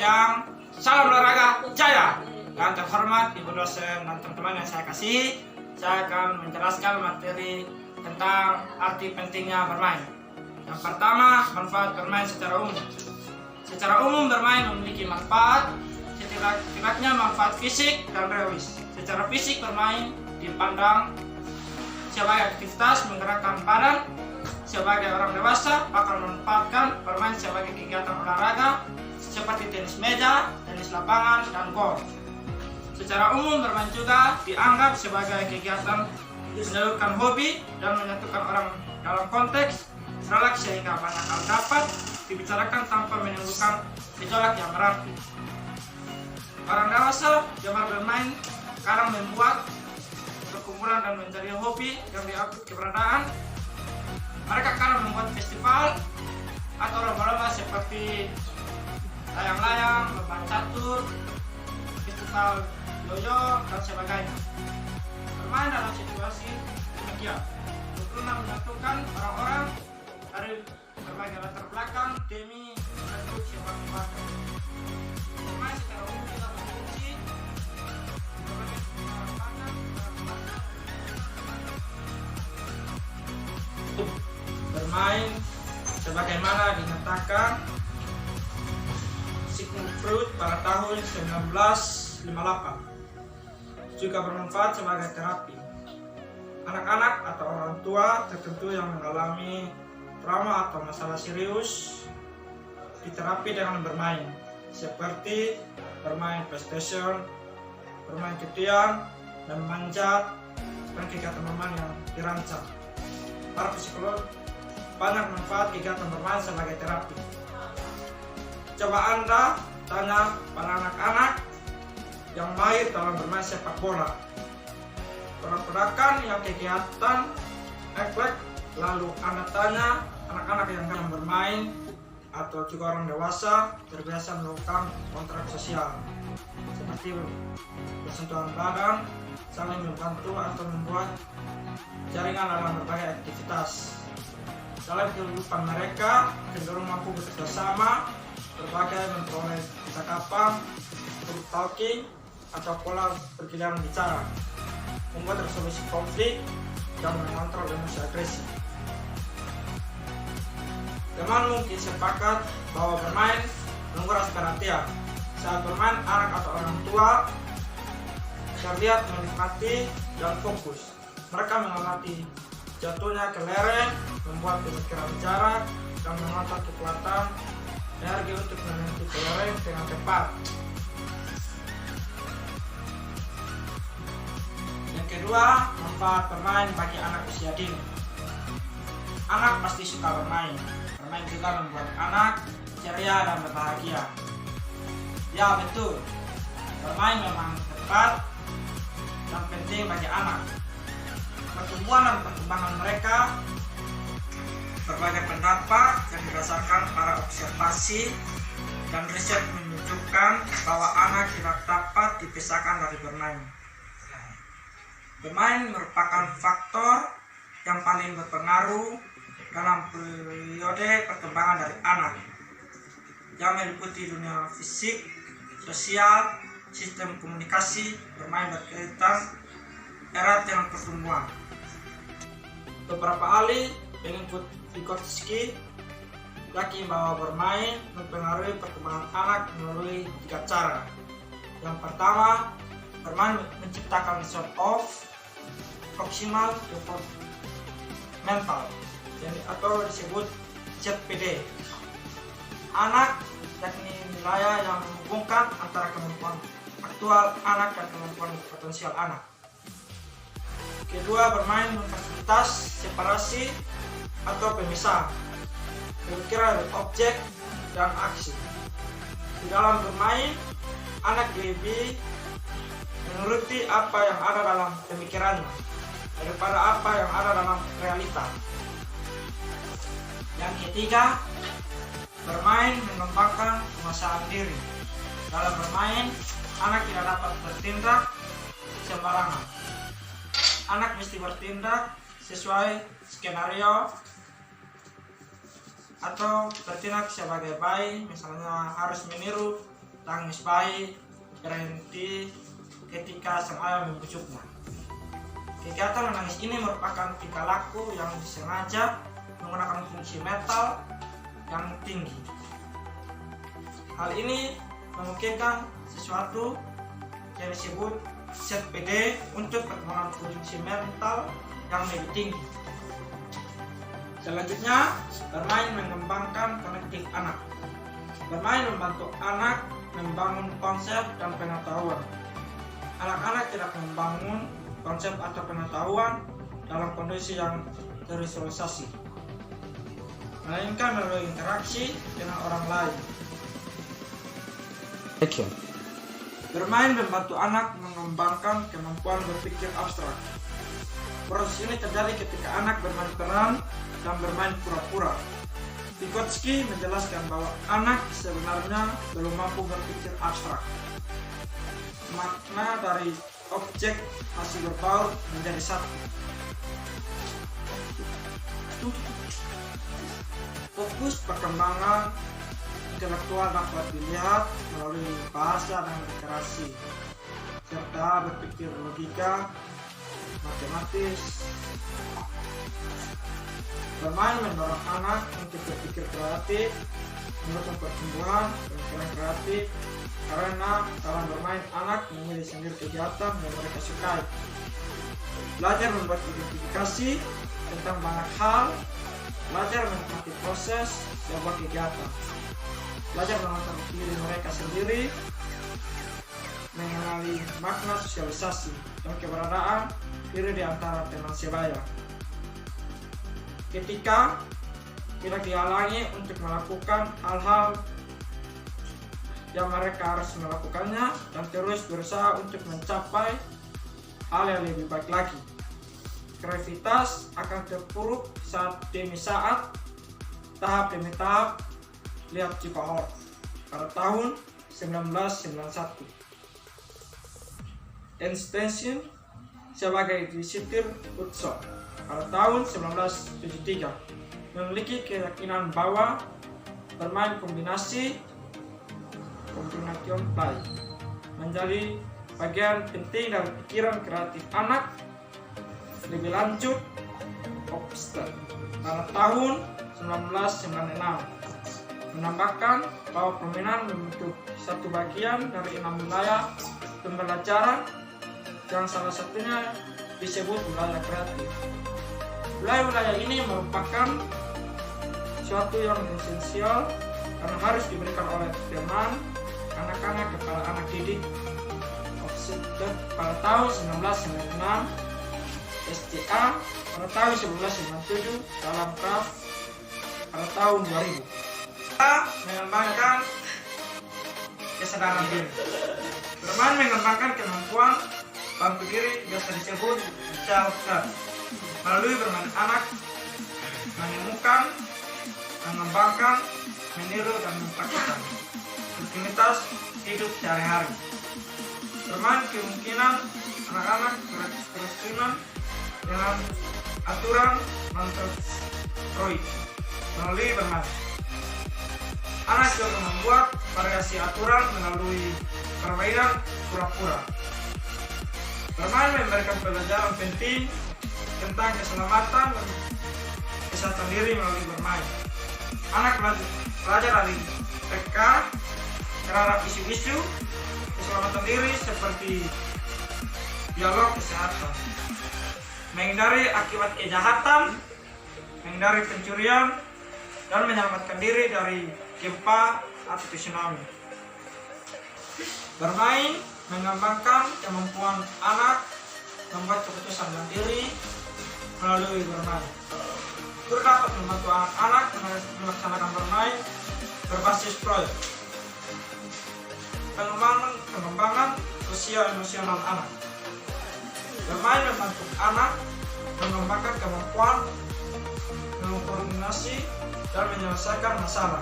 siang, salam olahraga jaya. Dan terhormat Ibu dosen dan teman-teman yang saya kasih, saya akan menjelaskan materi tentang arti pentingnya bermain. Yang pertama, manfaat bermain secara umum. Secara umum bermain memiliki manfaat, setidaknya manfaat fisik dan realis. Secara fisik bermain dipandang sebagai aktivitas menggerakkan badan. Sebagai orang dewasa akan memanfaatkan bermain sebagai kegiatan olahraga seperti tenis meja, tenis lapangan, dan golf. Secara umum bermain juga dianggap sebagai kegiatan menyalurkan hobi dan menyatukan orang dalam konteks relaks sehingga banyak hal dapat dibicarakan tanpa menimbulkan gejolak yang berarti. Orang dewasa gemar bermain kadang membuat perkumpulan dan mencari hobi yang diakui keberadaan. Mereka kadang membuat festival atau lomba-lomba seperti layang-layang, lomba catur, festival yoyo, dan sebagainya. Bermain dalam situasi demikian tentunya menyatukan orang-orang dari berbagai latar belakang demi membentuk sebuah keluarga. Bermain secara umum juga berfungsi sebagai penyelamatan bermain sebagaimana dinyatakan Sigmund Freud pada tahun 1958 juga bermanfaat sebagai terapi. Anak-anak atau orang tua tertentu yang mengalami trauma atau masalah serius diterapi dengan bermain, seperti bermain PlayStation, bermain ketian, dan manjat, dan kegiatan bermain yang dirancang. Para psikolog banyak manfaat kegiatan bermain sebagai terapi. Coba Anda tanya pada anak-anak yang mahir dalam bermain sepak bola, perak-perakan yang kegiatan efek, lalu Anda tanya anak-anak yang kadang bermain atau juga orang dewasa terbiasa melakukan kontrak sosial seperti bersentuhan badan, saling membantu atau membuat jaringan dalam berbagai aktivitas. Dalam kehidupan mereka cenderung mampu bekerja sama, berbagai memperoleh percakapan, group talking, atau pola pergiliran bicara, membuat resolusi konflik, dan mengontrol emosi agresi. Teman mungkin sepakat bahwa bermain menguras perhatian. Saat bermain, anak atau orang tua terlihat menikmati dan fokus. Mereka mengamati jatuhnya ke lereng, membuat pemikiran jarak, dan mengontrol kekuatan energi untuk menyentuh ke lereng dengan cepat. Yang kedua, manfaat bermain bagi anak usia dini. Anak pasti suka bermain. Bermain juga membuat anak ceria dan berbahagia. Ya betul, bermain memang tepat dan penting bagi anak. Pertumbuhan dan perkembangan mereka, berbagai pendapat yang didasarkan pada observasi dan riset menunjukkan bahwa anak tidak dapat dipisahkan dari bermain. Bermain merupakan faktor yang paling berpengaruh dalam periode perkembangan dari anak, yang meliputi dunia fisik, sosial, sistem komunikasi. Bermain berkaitan erat dengan pertumbuhan. Beberapa ahli pengikut Vygotsky yakin bahwa bermain mempengaruhi perkembangan anak melalui 3 cara. Yang pertama, bermain menciptakan sort of proximal developmental atau disebut ZPD. Anak yakni wilayah yang menghubungkan antara kemampuan aktual anak dan kemampuan potensial anak. Kedua, bermain memfasilitasi separasi atau pemisah pemikiran objek dan aksi. Di dalam bermain, anak lebih menuruti apa yang ada dalam pemikirannya daripada apa yang ada dalam realita. Yang ketiga, bermain mengembangkan penguasaan diri. Dalam bermain, anak tidak dapat bertindak sembarangan. Anak mesti bertindak sesuai skenario atau bertindak sebagai bayi, misalnya harus meniru tangis bayi berhenti ketika sang ayah membusuknya. Kegiatan menangis ini merupakan tingkah laku yang disengaja menggunakan fungsi metal yang tinggi. Hal ini memungkinkan sesuatu yang disebut ZPD untuk perkembangan fungsi mental yang lebih tinggi. Selanjutnya, bermain mengembangkan kognitif anak. Bermain membantu anak membangun konsep dan pengetahuan. Anak-anak tidak membangun konsep atau pengetahuan dalam kondisi yang terisolusi, melainkan melalui interaksi dengan orang lain. Bermain membantu anak mengembangkan kemampuan berpikir abstrak. Proses ini terjadi ketika anak bermain peran dan bermain pura-pura. Vygotsky menjelaskan bahwa anak sebenarnya belum mampu berpikir abstrak. Makna dari objek masih berbaur menjadi satu. Fokus perkembangan intelektual dapat dilihat melalui bahasa dan literasi, serta berpikir logika, matematis. Bermain mendorong anak untuk berpikir kreatif, mendukung pertumbuhan pemikiran kreatif, karena dalam bermain anak memilih sendiri kegiatan yang mereka sukai. Belajar membuat identifikasi tentang banyak hal, belajar menikmati proses sebuah kegiatan, belajar menonton diri mereka sendiri, mengenali makna sosialisasi dan keberadaan diri di antara teman sebaya. Ketika tidak dihalangi untuk melakukan hal-hal yang mereka harus melakukannya dan terus berusaha untuk mencapai hal yang lebih baik lagi. Kreativitas akan terpuruk saat demi saat, tahap demi tahap. Lihat Cipahor pada tahun 1991. Einstein sebagai disitir Hudson pada tahun 1973 memiliki keyakinan bahwa bermain kombinasi combination play menjadi bagian penting dari pikiran kreatif anak. Lebih lanjut, Hofstede pada tahun 1996 menambahkan bahwa permainan membentuk satu bagian dari 6 wilayah pembelajaran yang salah satunya disebut wilayah kreatif. Wilayah-wilayah ini merupakan suatu yang esensial karena harus diberikan oleh teman anak-anak kepada anak didik. Hofstede pada tahun 1996, SCA pada tahun 1997, dalam Kraft pada tahun 2000. Kita mengembangkan kesadaran diri. Bermain mengembangkan kemampuan bantu diri biasa disebut self-care. Melalui bermain anak menemukan, mengembangkan, meniru dan mempraktikkan rutinitas hidup sehari-hari. Bermain kemungkinan anak-anak berkerukunan dengan aturan Montessori melalui bermain. Anak juga membuat variasi aturan melalui permainan pura-pura. Bermain memberikan pelajaran penting tentang keselamatan dan kesehatan diri melalui bermain. Anak belajar dari peka terhadap isu-isu keselamatan diri seperti dialog kesehatan, menghindari akibat kejahatan, menghindari pencurian, dan menyelamatkan diri dari gempa atau tsunami. Bermain mengembangkan kemampuan anak membuat keputusan dan diri melalui bermain. Guru dapat membantu anak-anak melaksanakan bermain berbasis proyek. Pengembangan sosial emosional anak. Bermain membantu anak mengembangkan kemampuan mengkoordinasi dan menyelesaikan masalah.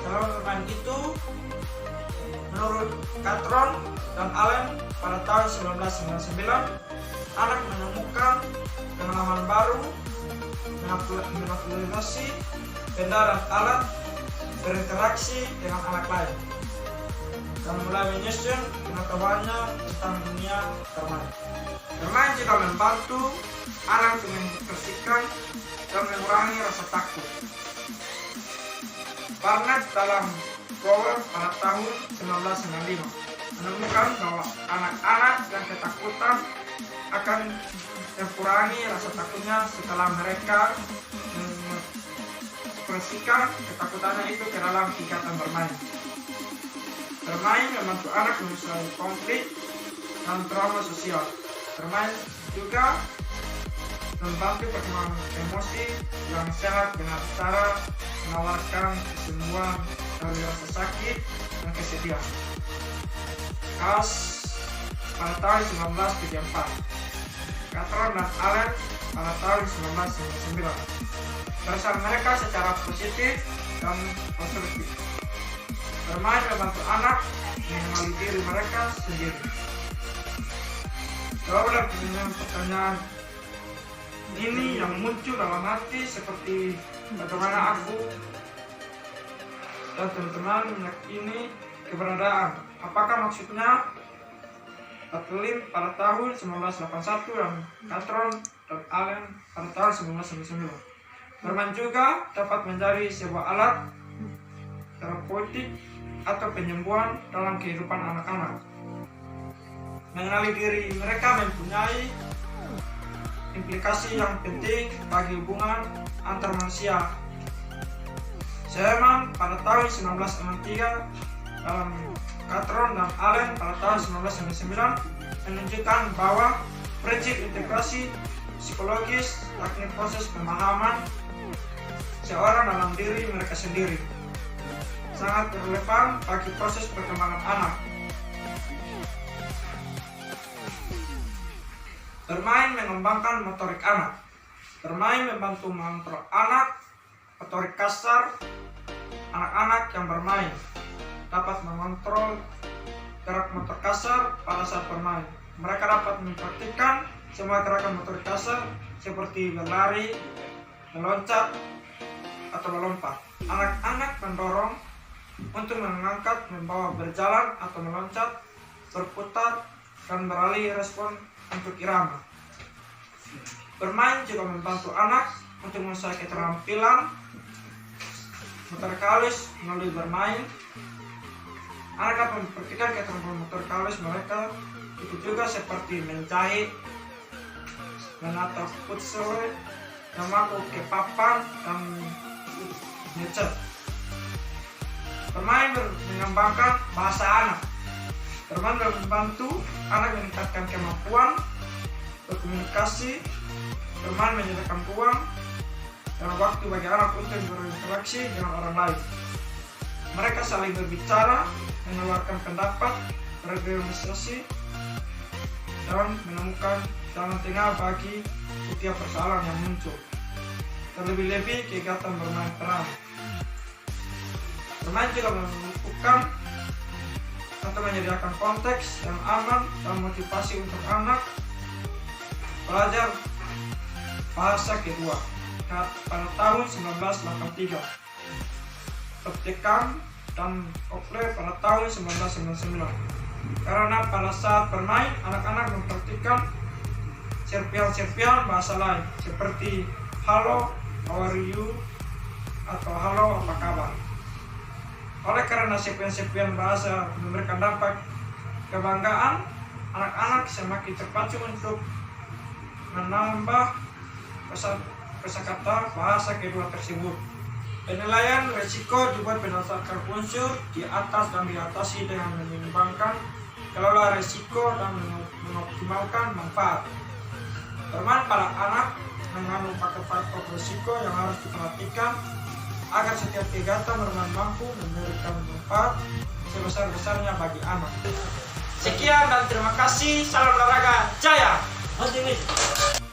Dalam bermain itu, menurut Catron dan Allen pada tahun 1999, anak menemukan pengalaman baru, manipulasi benda dan alat, berinteraksi dengan anak lain. dan mulai menyusun pengetahuannya tentang dunia bermain. Bermain juga membantu anak untuk membersihkan dan mengurangi rasa takut. Barnett dalam Power pada tahun 1995 menemukan bahwa anak-anak yang ketakutan akan mengurangi rasa takutnya setelah mereka membersihkan ketakutannya itu ke dalam kegiatan bermain. Bermain membantu anak menyelesaikan konflik dan trauma sosial. Bermain juga membantu perkembangan emosi yang sehat dengan cara menawarkan kesembuhan dari rasa sakit dan kesedihan. Khas pada tahun 1974, Catron dan Allen pada tahun 1999. Perasaan mereka secara positif dan konstruktif. Bermain membantu anak mengenali diri mereka sendiri. Jawablah pertanyaan ini yang muncul dalam hati seperti bagaimana aku dan teman-teman meyakini keberadaan. Apakah maksudnya Kathleen pada tahun 1981 dan Catron dan Allen pada tahun 1999. Bermain juga dapat menjadi sebuah alat terapeutik atau penyembuhan dalam kehidupan anak-anak. Mengenali diri mereka mempunyai implikasi yang penting bagi hubungan antar manusia. Sherman pada tahun 1963 dalam Catron dan Allen pada tahun 1999 menunjukkan bahwa prinsip integrasi psikologis yakni proses pemahaman seorang dalam diri mereka sendiri sangat relevan bagi proses perkembangan anak. Bermain mengembangkan motorik anak. Bermain membantu mengontrol anak. Motorik kasar anak-anak yang bermain dapat mengontrol gerak motor kasar pada saat bermain. Mereka dapat mempraktikkan semua gerakan motorik kasar seperti berlari, meloncat, atau melompat. Anak-anak mendorong untuk mengangkat, membawa, berjalan atau meloncat, berputar, dan beralih respon untuk irama. Bermain juga membantu anak untuk menguasai keterampilan motorik halus melalui bermain. Anak dapat memperhatikan keterampilan motorik halus mereka itu juga seperti menjahit, menata puzzle, memaku ke papan, dan ngecat. Bermain mengembangkan bahasa anak. Bermain membantu anak meningkatkan kemampuan berkomunikasi. Bermain menyediakan ruang dan waktu bagi anak untuk berinteraksi dengan orang lain. Mereka saling berbicara, mengeluarkan pendapat, berorganisasi, dan menemukan jalan tengah bagi setiap persoalan yang muncul. Terlebih-lebih kegiatan bermain peran. Bermain juga membutuhkan atau menyediakan konteks yang aman dan motivasi untuk anak belajar bahasa kedua. Pada tahun 1983, Toptekan dan Kopler pada tahun 1999. Karena pada saat bermain, anak-anak mempraktikkan serpihan-serpihan bahasa lain seperti halo, how are you, atau halo, apa kabar. Oleh karena serpihan-serpihan bahasa memberikan dampak kebanggaan, anak-anak semakin terpacu untuk menambah kosakata bahasa kedua tersebut. Penilaian risiko dibuat berdasarkan unsur di atas dan diatasi dengan menimbangkan kelola risiko dan mengoptimalkan manfaat. Bermain pada anak mengandung faktor-faktor risiko yang harus diperhatikan agar setiap kegiatan bermain mampu memberikan manfaat sebesar-besarnya bagi anak. Sekian dan terima kasih. Salam olahraga jaya.